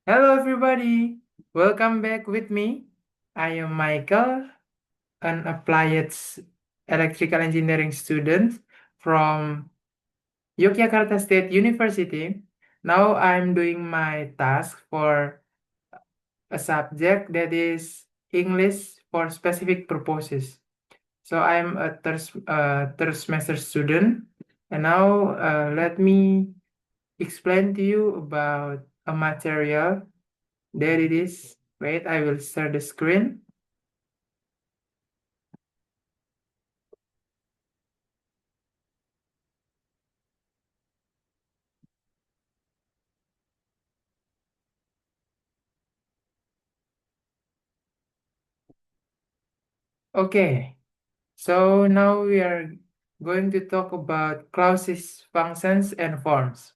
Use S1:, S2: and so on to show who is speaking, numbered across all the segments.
S1: Hello, everybody. Welcome back with me. I am Michael, an applied electrical engineering student from Yogyakarta State University. Now I'm doing my task for a subject that is English for specific purposes. So I'm a third semester student, and now let me explain to you about a material. There it is. Wait, I will share the screen. Okay, so now we are going to talk about clauses, functions, and forms.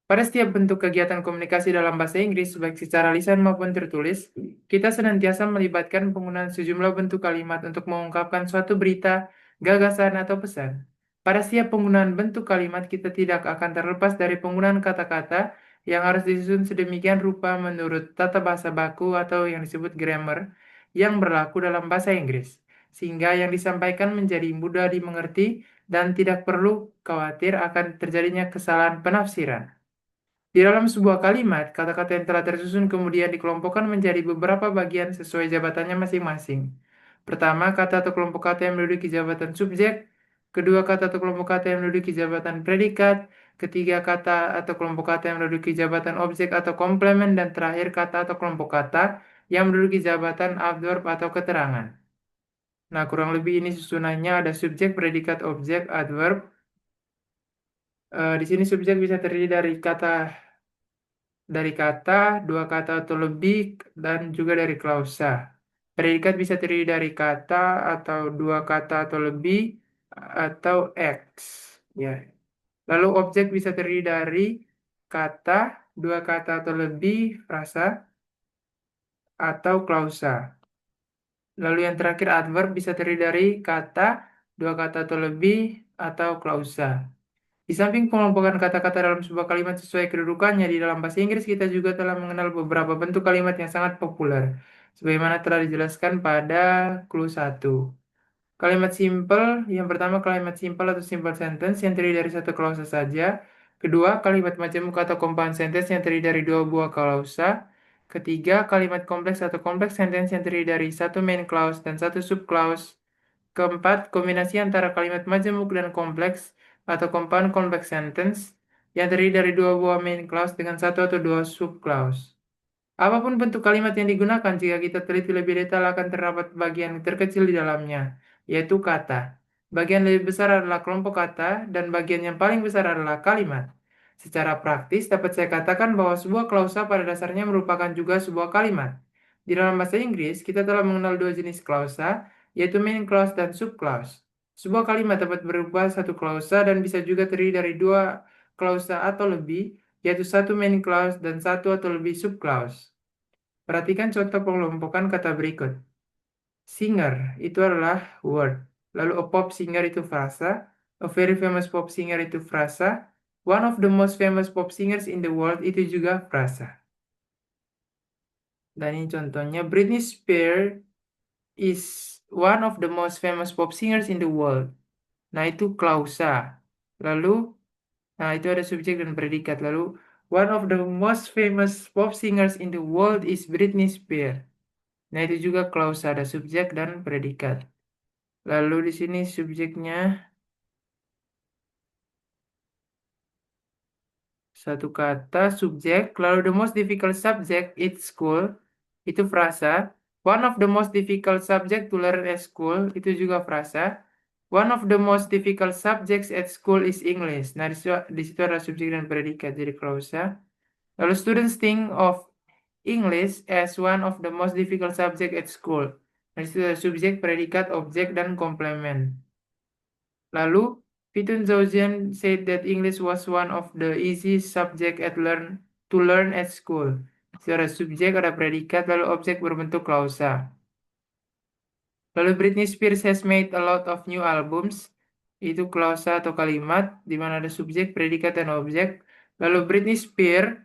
S1: Pada setiap bentuk kegiatan komunikasi dalam bahasa Inggris, baik secara lisan maupun tertulis, kita senantiasa melibatkan penggunaan sejumlah bentuk kalimat untuk mengungkapkan suatu berita, gagasan, atau pesan. Pada setiap penggunaan bentuk kalimat, kita tidak akan terlepas dari penggunaan kata-kata yang harus disusun sedemikian rupa menurut tata bahasa baku atau yang disebut grammar yang berlaku dalam bahasa Inggris, sehingga yang disampaikan menjadi mudah dimengerti dan tidak perlu khawatir akan terjadinya kesalahan penafsiran. Di dalam sebuah kalimat, kata-kata yang telah tersusun kemudian dikelompokkan menjadi beberapa bagian sesuai jabatannya masing-masing. Pertama, kata atau kelompok kata yang menduduki jabatan subjek. Kedua, kata atau kelompok kata yang menduduki jabatan predikat. Ketiga, kata atau kelompok kata yang menduduki jabatan objek atau komplement. Dan terakhir, kata atau kelompok kata yang menduduki jabatan adverb atau keterangan. Nah, kurang lebih ini susunannya ada subjek, predikat, objek, adverb. Di sini subjek bisa terdiri dari kata, dua kata atau lebih, dan juga dari klausa. Predikat bisa terdiri dari kata atau dua kata atau lebih, atau X. Ya. Lalu objek bisa terdiri dari kata, dua kata atau lebih, frasa, atau klausa. Lalu yang terakhir adverb bisa terdiri dari kata, dua kata atau lebih, atau klausa. Di samping pengelompokan kata-kata dalam sebuah kalimat sesuai kedudukannya di dalam bahasa Inggris, kita juga telah mengenal beberapa bentuk kalimat yang sangat populer, sebagaimana telah dijelaskan pada clue 1. Kalimat simple, yang pertama kalimat simple atau simple sentence yang terdiri dari satu klausa saja. Kedua, kalimat majemuk atau compound sentence yang terdiri dari dua buah klausa. Ketiga, kalimat kompleks atau complex sentence yang terdiri dari satu main clause dan satu sub clause. Keempat, kombinasi antara kalimat majemuk dan kompleks atau compound complex sentence yang terdiri dari dua buah main clause dengan satu atau dua sub clause. Apapun bentuk kalimat yang digunakan, jika kita teliti lebih detail akan terdapat bagian terkecil di dalamnya, yaitu kata. Bagian lebih besar adalah kelompok kata, dan bagian yang paling besar adalah kalimat. Secara praktis, dapat saya katakan bahwa sebuah klausa pada dasarnya merupakan juga sebuah kalimat. Di dalam bahasa Inggris, kita telah mengenal dua jenis klausa, yaitu main clause dan sub clause. Sebuah kalimat dapat berupa satu klausa dan bisa juga terdiri dari dua klausa atau lebih, yaitu satu main clause dan satu atau lebih sub clause. Perhatikan contoh pengelompokan kata berikut. Singer itu adalah word. Lalu a pop singer itu frasa. A very famous pop singer itu frasa. One of the most famous pop singers in the world itu juga frasa. Dan ini contohnya, Britney Spears is one of the most famous pop singers in the world. Nah, itu klausa. Lalu, nah itu ada subjek dan predikat. Lalu, one of the most famous pop singers in the world is Britney Spears. Nah, itu juga klausa, ada subjek dan predikat. Lalu di sini subjeknya satu kata, subjek. Lalu the most difficult subject at school, itu frasa. One of the most difficult subject to learn at school, itu juga frasa. One of the most difficult subjects at school is English. Nah, di situ ada subjek dan predikat, jadi klausa. Lalu students think of English as one of the most difficult subject at school. Nah, di situ ada subjek, predikat, objek, dan komplement. Lalu, Pitun Zaujian said that English was one of the easy subject to learn at school. Secara subjek ada predikat, lalu objek berbentuk klausa. Lalu Britney Spears has made a lot of new albums. Itu klausa atau kalimat, di mana ada subjek, predikat, dan objek. Lalu Britney Spears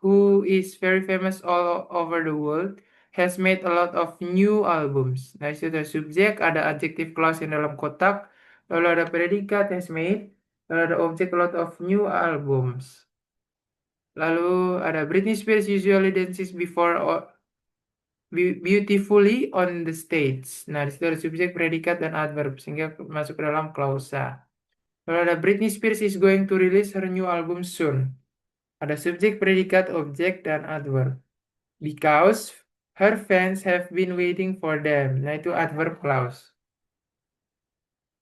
S1: who is very famous all over the world, has made a lot of new albums. Nah, itu ada subjek, ada adjective clause yang dalam kotak, lalu ada predikat has made, lalu ada objek a lot of new albums. Lalu ada Britney Spears usually dances before beautifully on the stage. Nah, di situ ada subjek, predikat, dan adverb, sehingga masuk ke dalam klausa. Lalu ada Britney Spears is going to release her new album soon. Ada subjek, predikat, objek, dan adverb. Because her fans have been waiting for them. Nah, itu adverb clause.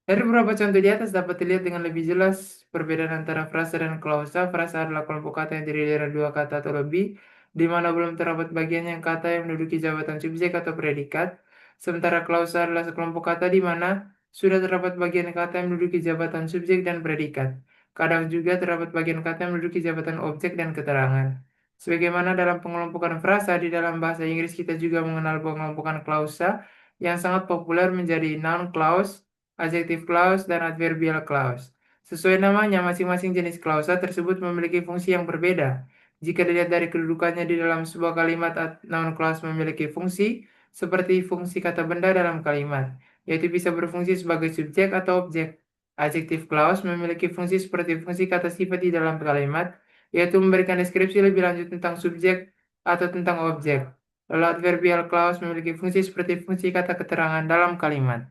S1: Dari beberapa contoh di atas dapat dilihat dengan lebih jelas perbedaan antara frasa dan klausa. Frasa adalah kelompok kata yang terdiri dari dua kata atau lebih, di mana belum terdapat bagian yang kata yang menduduki jabatan subjek atau predikat. Sementara klausa adalah sekelompok kata di mana sudah terdapat bagian kata yang menduduki jabatan subjek dan predikat. Kadang juga terdapat bagian kata yang menduduki jabatan objek dan keterangan. Sebagaimana dalam pengelompokan frasa, di dalam bahasa Inggris kita juga mengenal pengelompokan klausa yang sangat populer menjadi noun clause, adjective clause, dan adverbial clause. Sesuai namanya, masing-masing jenis klausa tersebut memiliki fungsi yang berbeda. Jika dilihat dari kedudukannya di dalam sebuah kalimat, noun clause memiliki fungsi seperti fungsi kata benda dalam kalimat, yaitu bisa berfungsi sebagai subjek atau objek. Adjective clause memiliki fungsi seperti fungsi kata sifat di dalam kalimat, yaitu memberikan deskripsi lebih lanjut tentang subjek atau tentang objek. Lalu adverbial clause memiliki fungsi seperti fungsi kata keterangan dalam kalimat.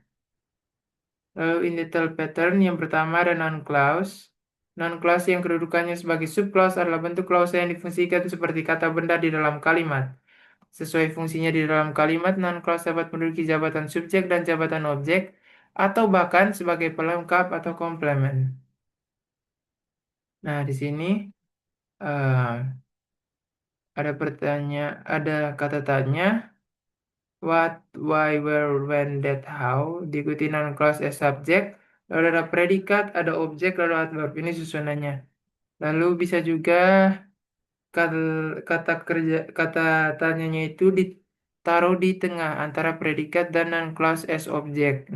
S1: Lalu in detail pattern yang pertama ada noun clause. Noun clause yang kedudukannya sebagai subclause adalah bentuk clause yang difungsikan seperti kata benda di dalam kalimat. Sesuai fungsinya di dalam kalimat, noun clause dapat menduduki jabatan subjek dan jabatan objek, atau bahkan sebagai pelengkap atau komplement. Nah, di sini eh, ada pertanyaan, ada kata tanya. What, why, where, when, that, how. Diikuti noun clause as subject. Lalu ada predikat, ada objek, lalu adverb. Ini susunannya. Lalu bisa juga kata kerja, kata tanyanya itu ditaruh di tengah antara predikat dan noun clause as objek.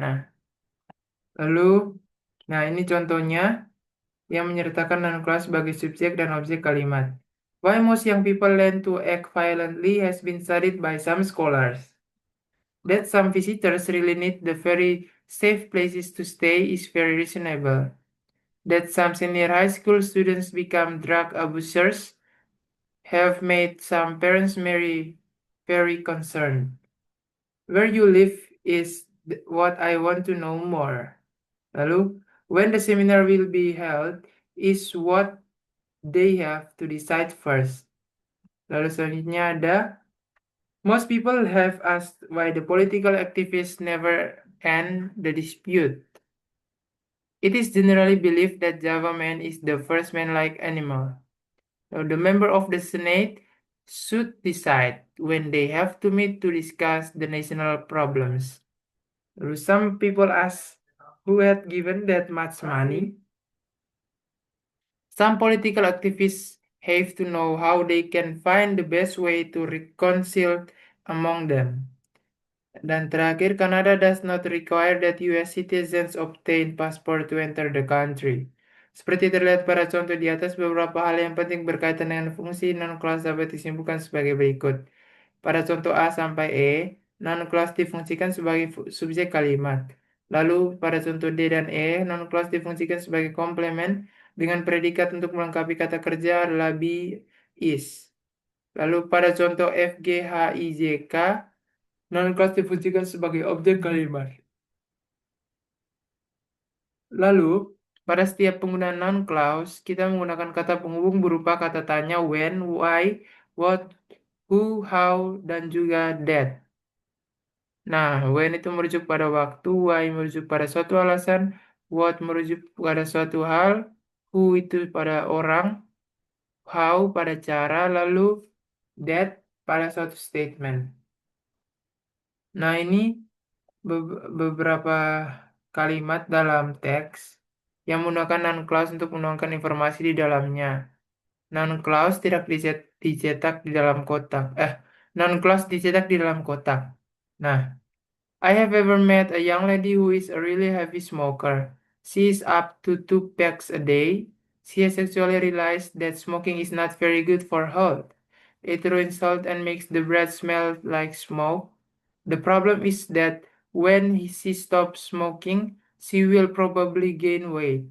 S1: Lalu, nah ini contohnya yang menyertakan noun clause sebagai subjek dan objek kalimat. Why most young people learn to act violently has been studied by some scholars. That some visitors really need the very safe places to stay is very reasonable. That some senior high school students become drug abusers have made some parents very concerned. Where you live is what I want to know more. Lalu, when the seminar will be held is what they have to decide first. Lalu selanjutnya ada, most people have asked why the political activists never end the dispute. It is generally believed that Java man is the first man-like animal. Now, the member of the Senate should decide when they have to meet to discuss the national problems. Some people ask who had given that much money. Some political activists have to know how they can find the best way to reconcile among them. Dan terakhir, Canada does not require that US citizens obtain passport to enter the country. Seperti terlihat pada contoh di atas, beberapa hal yang penting berkaitan dengan fungsi non-clause dapat disimpulkan sebagai berikut. Pada contoh A sampai E, non-clause difungsikan sebagai subjek kalimat. Lalu pada contoh D dan E, non-clause difungsikan sebagai komplement dengan predikat untuk melengkapi kata kerja adalah be, is. Lalu pada contoh F, G, H, I, J, K, non-clause difungsikan sebagai objek kalimat. Lalu, pada setiap penggunaan noun clause, kita menggunakan kata penghubung berupa kata tanya when, why, what, who, how, dan juga that. Nah, when itu merujuk pada waktu, why merujuk pada suatu alasan, what merujuk pada suatu hal, who itu pada orang, how pada cara, lalu that pada suatu statement. Nah, ini beberapa kalimat dalam teks yang menggunakan noun clause untuk menuangkan informasi di dalamnya. Noun clause tidak dicetak di dalam kotak. Noun clause dicetak di dalam kotak. Nah, I have ever met a young lady who is a really heavy smoker. She is up to 2 packs a day. She has actually realized that smoking is not very good for health. It ruins health and makes the breath smell like smoke. The problem is that when she stops smoking, she will probably gain weight.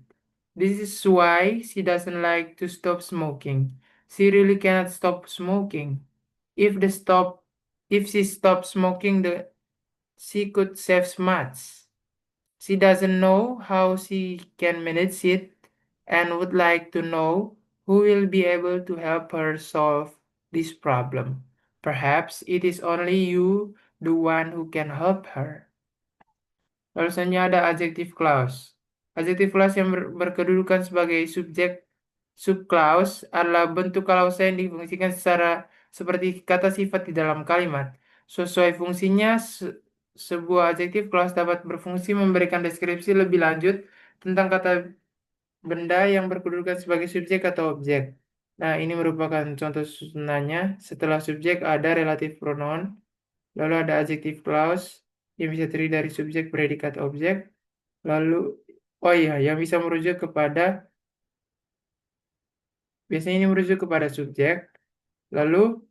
S1: This is why she doesn't like to stop smoking. She really cannot stop smoking. If the stop if she stops smoking, she could save much. She doesn't know how she can manage it and would like to know who will be able to help her solve this problem. Perhaps it is only you, the one who can help her. Lalu selanjutnya ada adjective clause. Adjective clause yang berkedudukan sebagai subjek subclause adalah bentuk klausa yang difungsikan secara seperti kata sifat di dalam kalimat. Sesuai fungsinya, sebuah adjective clause dapat berfungsi memberikan deskripsi lebih lanjut tentang kata benda yang berkedudukan sebagai subjek atau objek. Nah, ini merupakan contoh susunannya. Setelah subjek ada relative pronoun, lalu ada adjective clause yang bisa terdiri dari subjek, predikat, objek. Lalu, oh iya, yang bisa merujuk kepada, biasanya ini merujuk kepada subjek. Lalu,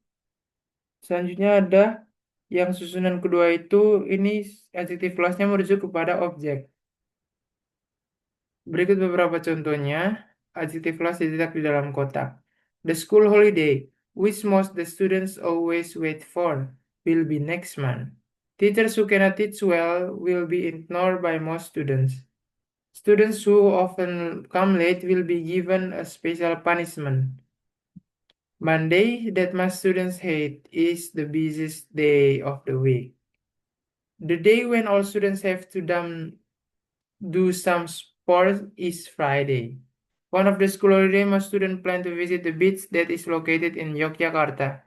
S1: selanjutnya ada yang susunan kedua itu, ini adjective clause-nya merujuk kepada objek. Berikut beberapa contohnya. Adjective clause dicetak di dalam kotak. The school holiday, which most the students always wait for, will be next month. Teachers who cannot teach well will be ignored by most students. Students who often come late will be given a special punishment. Monday, that most students hate, is the busiest day of the week. The day when all students have to do some sport is Friday. One of the school holiday, most students plan to visit the beach that is located in Yogyakarta.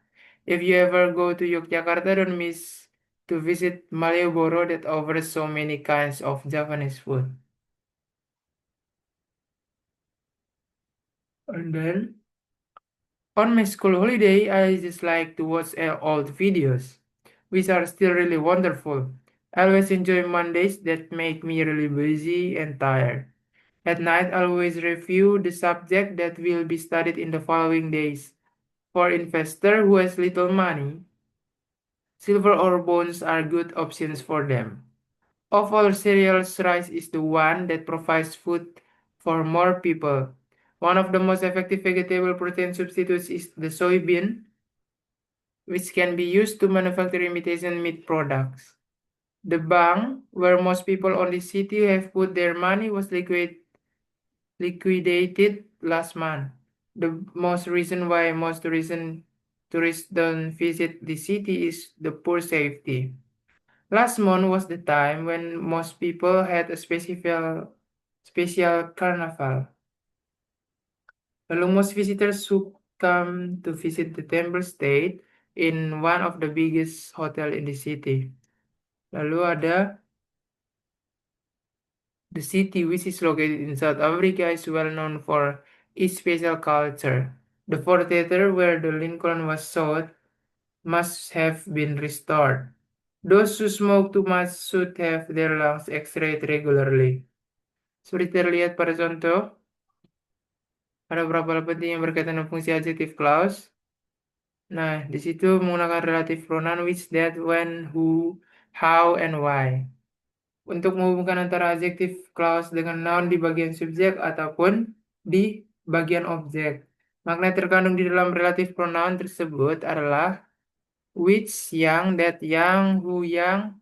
S1: If you ever go to Yogyakarta, don't miss to visit Malioboro that offers so many kinds of Japanese food. And then, on my school holiday, I just like to watch old videos, which are still really wonderful. I always enjoy Mondays that make me really busy and tired. At night, I always review the subject that will be studied in the following days. For investor who has little money, silver or bonds are good options for them. Of all cereals, rice is the one that provides food for more people. One of the most effective vegetable protein substitutes is the soybean, which can be used to manufacture imitation meat products. The bank, where most people on the city have put their money, was liquidated last month. The most reason why most tourists don't visit the city is the poor safety. Last month was the time when most people had a special carnival. Lalu most visitors who come to visit the temple stayed in one of the biggest hotel in the city. Lalu ada the city, which is located in South Africa, is well known for its special culture. The Fort Theatre, where the Lincoln was shot, must have been restored. Those who smoke too much should have their lungs x-rayed regularly. Seperti terlihat pada contoh, ada beberapa hal penting yang berkaitan dengan fungsi adjective clause. Nah, di situ menggunakan relative pronoun which, that, when, who, how, and why. Untuk menghubungkan antara adjective clause dengan noun di bagian subjek ataupun di bagian objek. Makna terkandung di dalam relative pronoun tersebut adalah which, yang, that, yang, who, yang,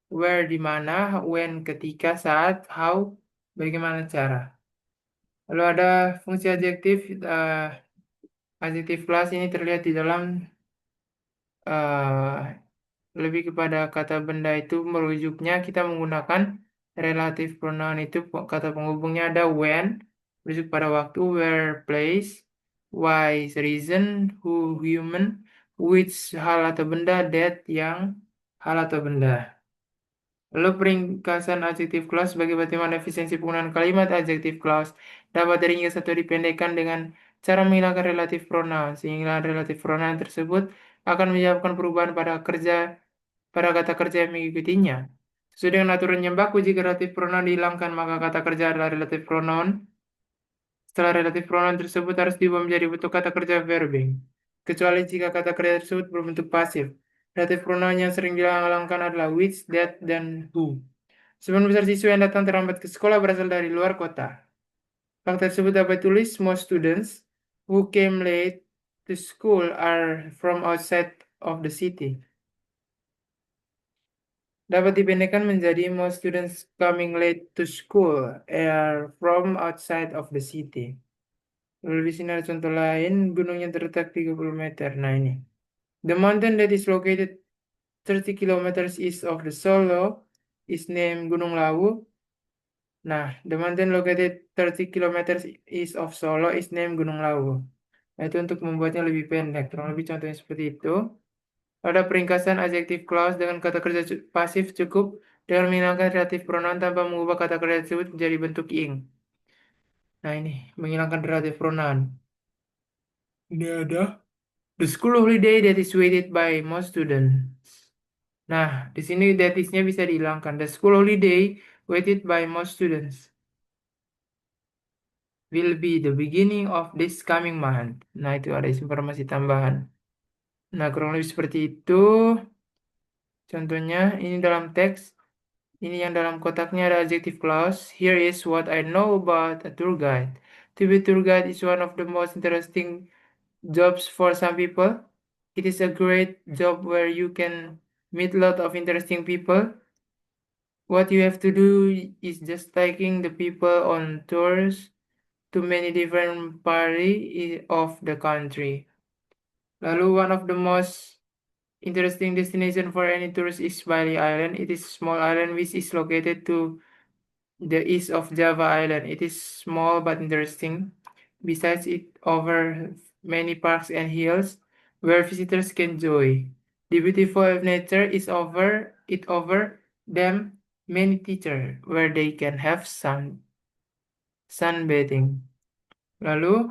S1: where, di mana, when, ketika, saat, how, bagaimana cara. Lalu ada fungsi adjektif, adjective clause ini terlihat di dalam lebih kepada kata benda itu merujuknya kita menggunakan relative pronoun itu kata penghubungnya ada when merujuk pada waktu, where, place, why, reason, who, human, which, hal atau benda, that, yang, hal atau benda. Lalu peringkasan adjective clause sebagai bagaimana efisiensi penggunaan kalimat adjective clause dapat diringkas atau dipendekkan dengan cara menghilangkan relative pronoun sehingga relative pronoun tersebut akan menyebabkan perubahan pada kata kerja yang mengikutinya. Sesuai dengan aturan yang baku, jika relative pronoun dihilangkan maka kata kerja adalah relative pronoun Setelah relatif pronoun tersebut harus diubah menjadi bentuk kata kerja verbing. Kecuali jika kata kerja tersebut berbentuk pasif. Relatif pronoun yang sering diulang-ulangkan adalah which, that, dan who. Sebagian besar siswa yang datang terlambat ke sekolah berasal dari luar kota. Fakta tersebut dapat tulis most students who came late to school are from outside of the city. Dapat dipendekkan menjadi most students coming late to school are from outside of the city. Lalu di sini ada contoh lain, gunungnya terletak 30 meter. Nah ini. The mountain that is located 30 kilometers east of the Solo is named Gunung Lawu. Nah, the mountain located 30 kilometers east of Solo is named Gunung Lawu. Nah, itu untuk membuatnya lebih pendek. Kurang lebih contohnya seperti itu. Ada peringkasan adjective clause dengan kata kerja pasif cukup dengan menghilangkan relative pronoun tanpa mengubah kata kerja tersebut menjadi bentuk ing. Nah, ini menghilangkan relative pronoun. Ini ada the school holiday that is waited by most students. Nah, di sini that is-nya bisa dihilangkan. The school holiday waited by most students will be the beginning of this coming month. Nah, itu ada informasi tambahan. Nah, kurang lebih seperti itu. Contohnya, ini dalam teks. Ini yang dalam kotaknya ada adjective clause. Here is what I know about a tour guide. To be tour guide is one of the most interesting jobs for some people. It is a great job where you can meet a lot of interesting people. What you have to do is just taking the people on tours to many different parts of the country. Lalu, one of the most interesting destination for any tourist is Bali Island. It is a small island which is located to the east of Java Island. It is small but interesting. Besides, it offers many parks and hills where visitors can enjoy. The beautiful of nature is over them many teachers where they can have sunbathing. Lalu,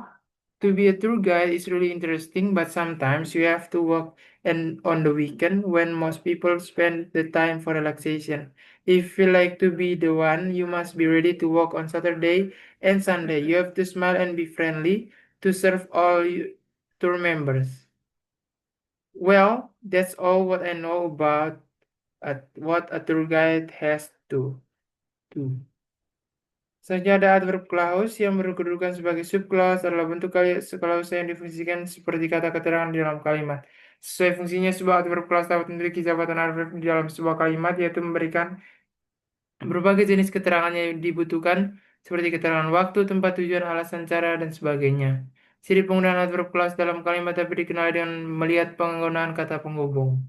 S1: to be a tour guide is really interesting, but sometimes you have to work and on the weekend when most people spend the time for relaxation. If you feel like to be the one, you must be ready to work on Saturday and Sunday. You have to smile and be friendly to serve all tour members. Well, that's all what I know about what a tour guide has to do. Selanjutnya ada adverb clause yang berkedudukan sebagai subclause adalah bentuk clause yang difungsikan seperti kata keterangan di dalam kalimat. Sesuai fungsinya, sebuah adverb clause dapat memiliki jabatan adverb di dalam sebuah kalimat, yaitu memberikan berbagai jenis keterangan yang dibutuhkan, seperti keterangan waktu, tempat, tujuan, alasan, cara, dan sebagainya. Ciri penggunaan adverb clause dalam kalimat dapat dikenali dengan melihat penggunaan kata penghubung.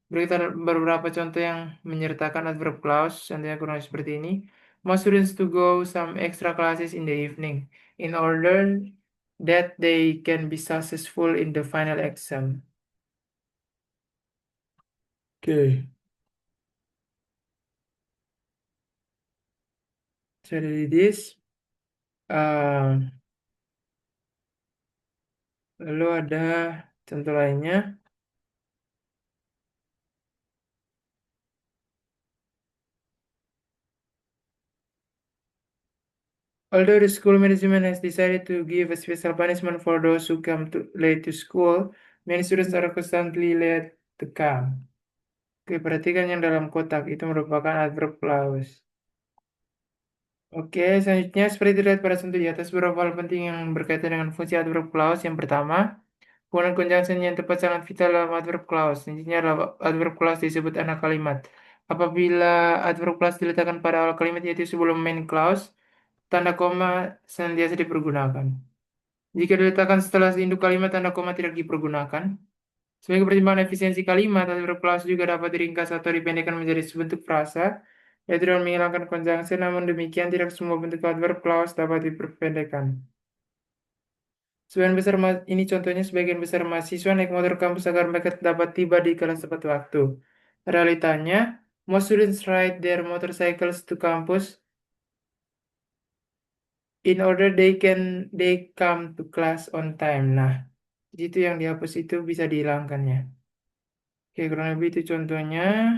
S1: Berikut beberapa contoh yang menyertakan adverb clause, contohnya kurang lebih seperti ini. Most students to go some extra classes in the evening in order that they can be successful in the final exam. Oke, so dari this, um, lalu ada contoh lainnya. Although the school management has decided to give a special punishment for those who come late to school, many students are constantly late to come. Oke, perhatikan yang dalam kotak itu merupakan adverb clause. Oke, selanjutnya seperti terlihat pada contoh di atas, beberapa hal penting yang berkaitan dengan fungsi adverb clause. Yang pertama, penggunaan conjunction yang tepat sangat vital dalam adverb clause. Intinya adalah adverb clause disebut anak kalimat. Apabila adverb clause diletakkan pada awal kalimat, yaitu sebelum main clause, tanda koma senantiasa dipergunakan. Jika diletakkan setelah induk kalimat, tanda koma tidak dipergunakan. Sebagai pertimbangan efisiensi kalimat, adverb clause juga dapat diringkas atau dipendekkan menjadi sebentuk frasa, yaitu dengan menghilangkan conjunction. Namun demikian, tidak semua bentuk adverb clause dapat diperpendekkan. Sebagian besar ini contohnya sebagian besar mahasiswa naik motor kampus agar mereka dapat tiba di kelas tepat waktu. Realitanya, most students ride their motorcycles to campus in order they come to class on time. Nah, itu yang dihapus itu bisa dihilangkannya. Oke, kurang lebih itu contohnya.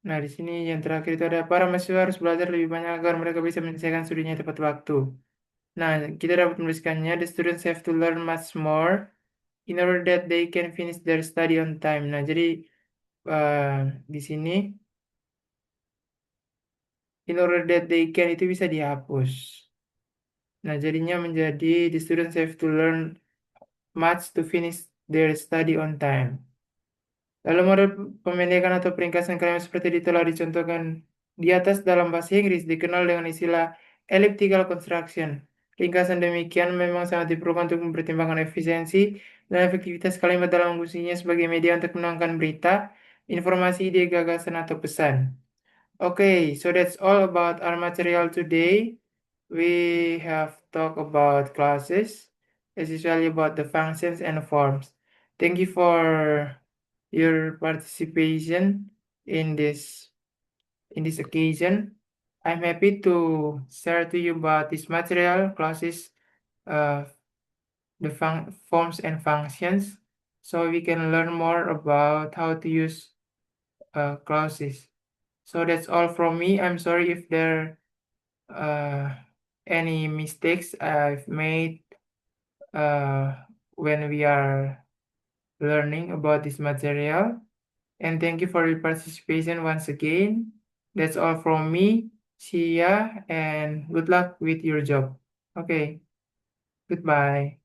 S1: Nah, di sini yang terakhir itu ada para mahasiswa harus belajar lebih banyak agar mereka bisa menyelesaikan studinya tepat waktu. Nah, kita dapat menuliskannya, the students have to learn much more in order that they can finish their study on time. Nah, jadi eh, di sini in order that they can itu bisa dihapus. Nah, jadinya menjadi the students have to learn much to finish their study on time. Lalu model pemendekan atau peringkasan kalimat seperti itu telah dicontohkan di atas dalam bahasa Inggris dikenal dengan istilah elliptical construction. Ringkasan demikian memang sangat diperlukan untuk mempertimbangkan efisiensi dan efektivitas kalimat dalam fungsinya sebagai media untuk menuangkan berita, informasi, ide, gagasan, atau pesan. Okay, so that's all about our material today. We have talked about classes, especially about the functions and forms. Thank you for your participation in this occasion. I'm happy to share to you about this material classes, uh, the forms and functions, so we can learn more about how to use clauses. So that's all from me. I'm sorry if there any mistakes I've made uh, when we are learning about this material. And thank you for your participation once again. That's all from me. See ya and good luck with your job. Okay, goodbye.